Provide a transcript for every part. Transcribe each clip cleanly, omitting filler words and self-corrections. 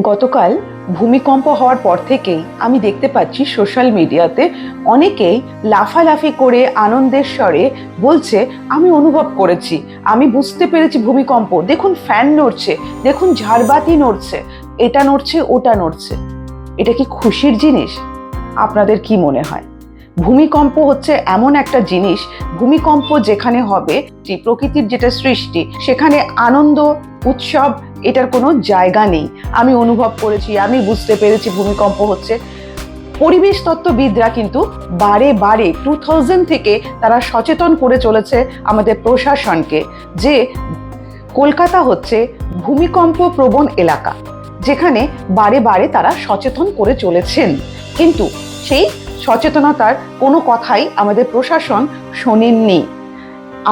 গতকাল ভূমিকম্প হওয়ার পর থেকেই আমি দেখতে পাচ্ছি সোশ্যাল মিডিয়াতে অনেকেই লাফালাফি করে আনন্দের স্বরে বলছে, আমি অনুভব করেছি, আমি বুঝতে পেরেছি ভূমিকম্প, দেখুন ফ্যান নড়ছে, দেখুন ঝাড়বাতি নড়ছে, এটা নড়ছে ওটা নড়ছে। এটা কি খুশির জিনিস? আপনাদের কি মনে হয়? ভূমিকম্প হচ্ছে এমন একটা জিনিস, ভূমিকম্প যেখানে হবে, প্রকৃতির যেটা সৃষ্টি, সেখানে আনন্দ উৎসব এটার কোনো জায়গা নেই। আমি অনুভব করেছি, আমি বুঝতে পেরেছি ভূমিকম্প হচ্ছে। পরিবেশ তত্ত্ববিদরা কিন্তু বারে বারে 2000 থেকে তারা সচেতন করে চলেছে আমাদের প্রশাসনকে যে কলকাতা হচ্ছে ভূমিকম্প প্রবণ এলাকা, যেখানে বারে বারে তারা সচেতন করে চলেছেন, কিন্তু সেই সচেতনতার কোনো কথাই আমাদের প্রশাসন শোনেননি।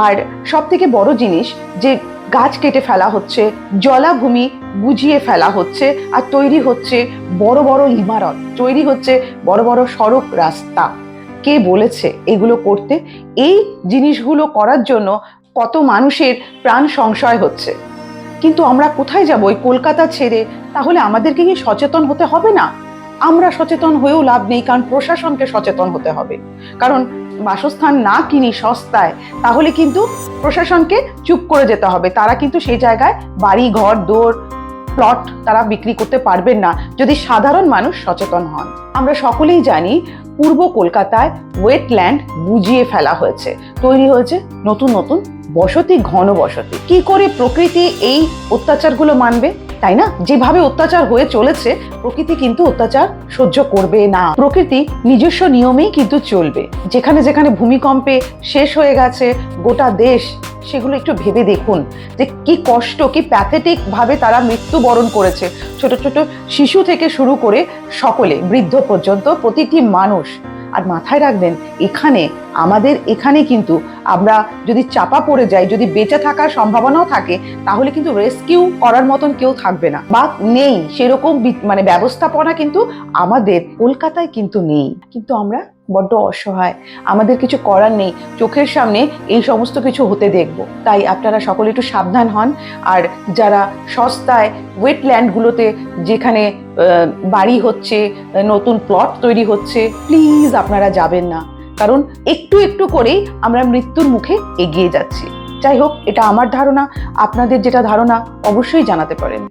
আর সব থেকে বড় জিনিস যে গাছ কেটে ফেলা হচ্ছে, জলাভূমি বুঝিয়ে ফেলা হচ্ছে, আর তৈরি হচ্ছে বড় বড় ইমারত, তৈরি হচ্ছে বড় বড় সড়ক রাস্তা। কে বলেছে এগুলো করতে? এই জিনিসগুলো করার জন্য কত মানুষের প্রাণ সংশয় হচ্ছে। কিন্তু আমরা কোথায় যাব ওই কলকাতা ছেড়ে? তাহলে আমাদেরকে কি সচেতন হতে হবে না? আমরা সচেতন হয়েও লাভ নেই, কারণ প্রশাসনকে সচেতন হতে হবে। কারণ বাসস্থান না কিনি সস্তায়, তাহলে কিন্তু প্রশাসনকে চুপ করে যেতে হবে। তারা কিন্তু সেই জায়গায় বাড়ি ঘর দৌড় প্লট তারা বিক্রি করতে পারবেন না যদি সাধারণ মানুষ সচেতন হন। আমরা সকলেই জানি পূর্ব কলকাতায় ওয়েটল্যান্ড বুঝিয়ে ফেলা হয়েছে, তৈরি হয়েছে নতুন নতুন বসতি, ঘন বসতি। কি করে প্রকৃতি এই অত্যাচারগুলো মানবে? তাই না? যেভাবে অত্যাচার হয়ে চলেছে, প্রকৃতি কিন্তু অত্যাচার সহ্য করবে না। প্রকৃতি নিজস্ব নিয়মেই কিন্তু চলবে। যেখানে যেখানে ভূমিকম্পে শেষ হয়ে গেছে গোটা দেশ, সেগুলো একটু ভেবে দেখুন যে কি কষ্ট, কি প্যাথেটিক ভাবে তারা মৃত্যুবরণ করেছে। ছোট ছোট শিশু থেকে শুরু করে সকলে, বৃদ্ধ পর্যন্ত প্রতিটি মানুষ। আর মাথায় রাখবেন, আমাদের এখানে কিন্তু আমরা যদি চাপা পড়ে যাই, যদি বেঁচে থাকার সম্ভাবনাও থাকে, তাহলে কিন্তু রেস্কিউ করার মতন কেউ থাকবে না বা নেই সেরকম ব্যবস্থাপনা কিন্তু আমাদের কলকাতায় কিন্তু নেই। কিন্তু আমরা বড্ড অসহায়, আমাদের কিছু করার নেই, চোখের সামনে এই সমস্ত কিছু হতে দেখব। তাই আপনারা সকলে একটু সাবধান হন। আর যারা সস্তায় ওয়েটল্যান্ডগুলোতে যেখানে বাড়ি হচ্ছে, নতুন প্লট তৈরি হচ্ছে, প্লিজ আপনারা যাবেন না, কারণ একটু একটু করেই আমরা মৃত্যুর মুখে এগিয়ে যাচ্ছি। যাই হোক, এটা আমার ধারণা। আপনাদের যেটা ধারণা অবশ্যই জানাতে পারেন।